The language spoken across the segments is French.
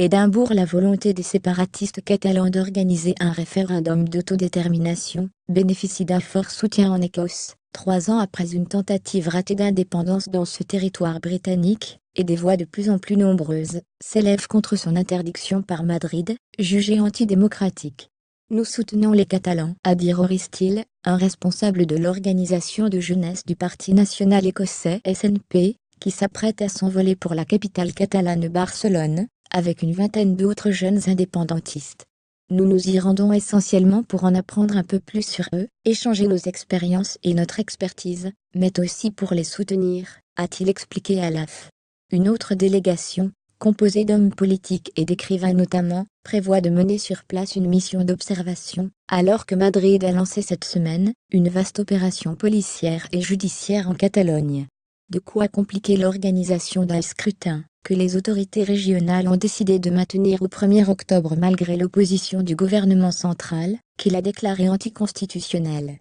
Édimbourg. La volonté des séparatistes catalans d'organiser un référendum d'autodétermination bénéficie d'un fort soutien en Écosse, 3 ans après une tentative ratée d'indépendance dans ce territoire britannique, et des voix de plus en plus nombreuses s'élèvent contre son interdiction par Madrid, jugée antidémocratique. Nous soutenons les Catalans, a dit Rory Steele, un responsable de l'organisation de jeunesse du Parti national écossais SNP, qui s'apprête à s'envoler pour la capitale catalane Barcelone, avec une vingtaine d'autres jeunes indépendantistes. Nous nous y rendons essentiellement pour en apprendre un peu plus sur eux, échanger nos expériences et notre expertise, mais aussi pour les soutenir, a-t-il expliqué à l'AF. Une autre délégation, composée d'hommes politiques et d'écrivains notamment, prévoit de mener sur place une mission d'observation, alors que Madrid a lancé cette semaine une vaste opération policière et judiciaire en Catalogne. De quoi compliquer l'organisation d'un scrutin, que les autorités régionales ont décidé de maintenir au 1er octobre malgré l'opposition du gouvernement central, qui l'a déclaré anticonstitutionnel.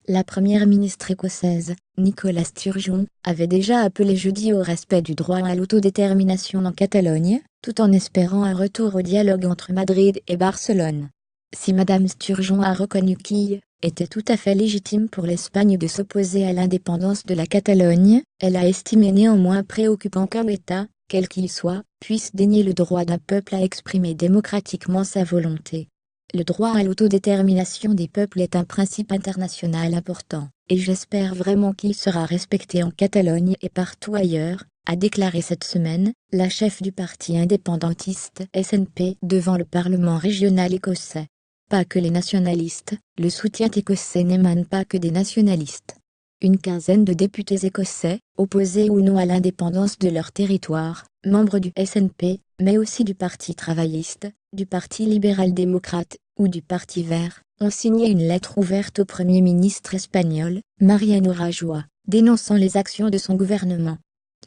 La première ministre écossaise, Nicola Sturgeon, avait déjà appelé jeudi au respect du droit à l'autodétermination en Catalogne, tout en espérant un retour au dialogue entre Madrid et Barcelone. Si Madame Sturgeon a reconnu qu'il était tout à fait légitime pour l'Espagne de s'opposer à l'indépendance de la Catalogne, elle a estimé néanmoins préoccupant qu'un État, quel qu'il soit, puisse dénier le droit d'un peuple à exprimer démocratiquement sa volonté. Le droit à l'autodétermination des peuples est un principe international important, et j'espère vraiment qu'il sera respecté en Catalogne et partout ailleurs, a déclaré cette semaine la chef du parti indépendantiste SNP devant le Parlement régional écossais. Pas que les nationalistes, le soutien écossais n'émane pas que des nationalistes. Une quinzaine de députés écossais, opposés ou non à l'indépendance de leur territoire, membres du SNP, mais aussi du Parti travailliste, du Parti libéral-démocrate, ou du Parti vert, ont signé une lettre ouverte au Premier ministre espagnol, Mariano Rajoy, dénonçant les actions de son gouvernement.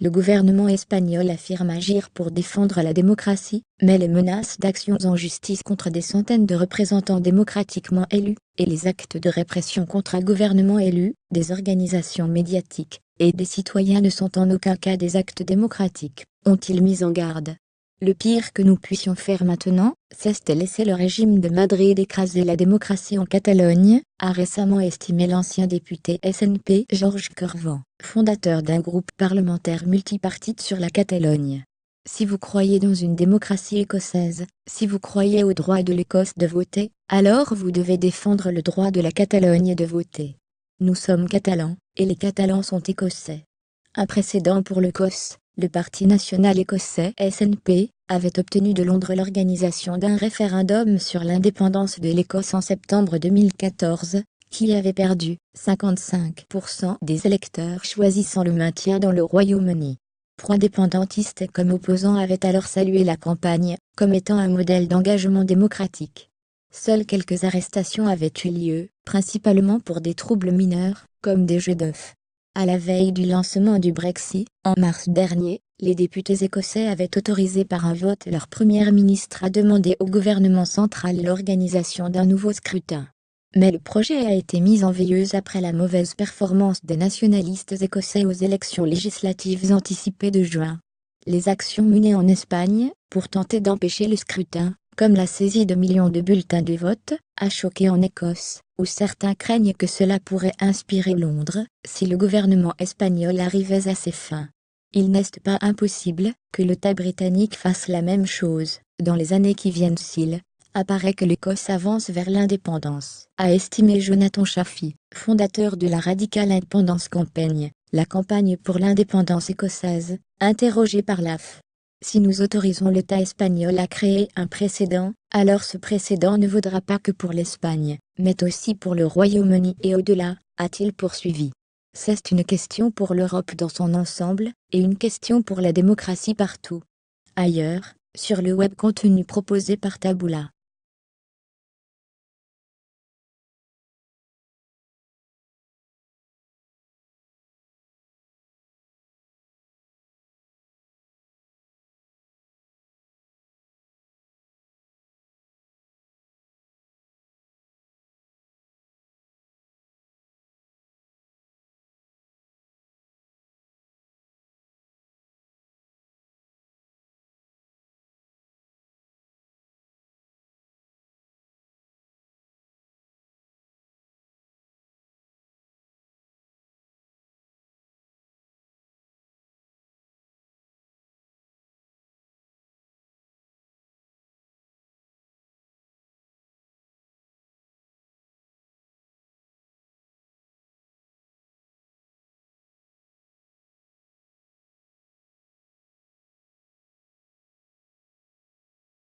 Le gouvernement espagnol affirme agir pour défendre la démocratie, mais les menaces d'actions en justice contre des centaines de représentants démocratiquement élus, et les actes de répression contre un gouvernement élu, des organisations médiatiques, et des citoyens ne sont en aucun cas des actes démocratiques, ont-ils mis en garde. Le pire que nous puissions faire maintenant, c'est de laisser le régime de Madrid écraser la démocratie en Catalogne, a récemment estimé l'ancien député SNP Jorge Corvan, fondateur d'un groupe parlementaire multipartite sur la Catalogne. Si vous croyez dans une démocratie écossaise, si vous croyez au droit de l'Écosse de voter, alors vous devez défendre le droit de la Catalogne de voter. Nous sommes catalans, et les Catalans sont écossais. Un précédent pour l'Écosse. Le Parti national écossais SNP avait obtenu de Londres l'organisation d'un référendum sur l'indépendance de l'Écosse en septembre 2014, qui avait perdu 55% des électeurs choisissant le maintien dans le Royaume-Uni. Pro-indépendantistes comme opposants avaient alors salué la campagne comme étant un modèle d'engagement démocratique. Seules quelques arrestations avaient eu lieu, principalement pour des troubles mineurs, comme des jeux d'œufs. À la veille du lancement du Brexit, en mars dernier, les députés écossais avaient autorisé par un vote leur Premier ministre à demander au gouvernement central l'organisation d'un nouveau scrutin. Mais le projet a été mis en veilleuse après la mauvaise performance des nationalistes écossais aux élections législatives anticipées de juin. Les actions menées en Espagne, pour tenter d'empêcher le scrutin, comme la saisie de millions de bulletins de vote, a choqué en Écosse, où certains craignent que cela pourrait inspirer Londres, si le gouvernement espagnol arrivait à ses fins. Il n'est pas impossible que l'État britannique fasse la même chose, dans les années qui viennent s'il apparaît que l'Écosse avance vers l'indépendance, a estimé Jonathan Chaffee, fondateur de la Radical Independence Campaign, la campagne pour l'indépendance écossaise, interrogé par l'AF. Si nous autorisons l'État espagnol à créer un précédent, alors ce précédent ne vaudra pas que pour l'Espagne, mais aussi pour le Royaume-Uni et au-delà, a-t-il poursuivi. C'est une question pour l'Europe dans son ensemble, et une question pour la démocratie partout. Ailleurs, sur le web contenu proposé par Taboola.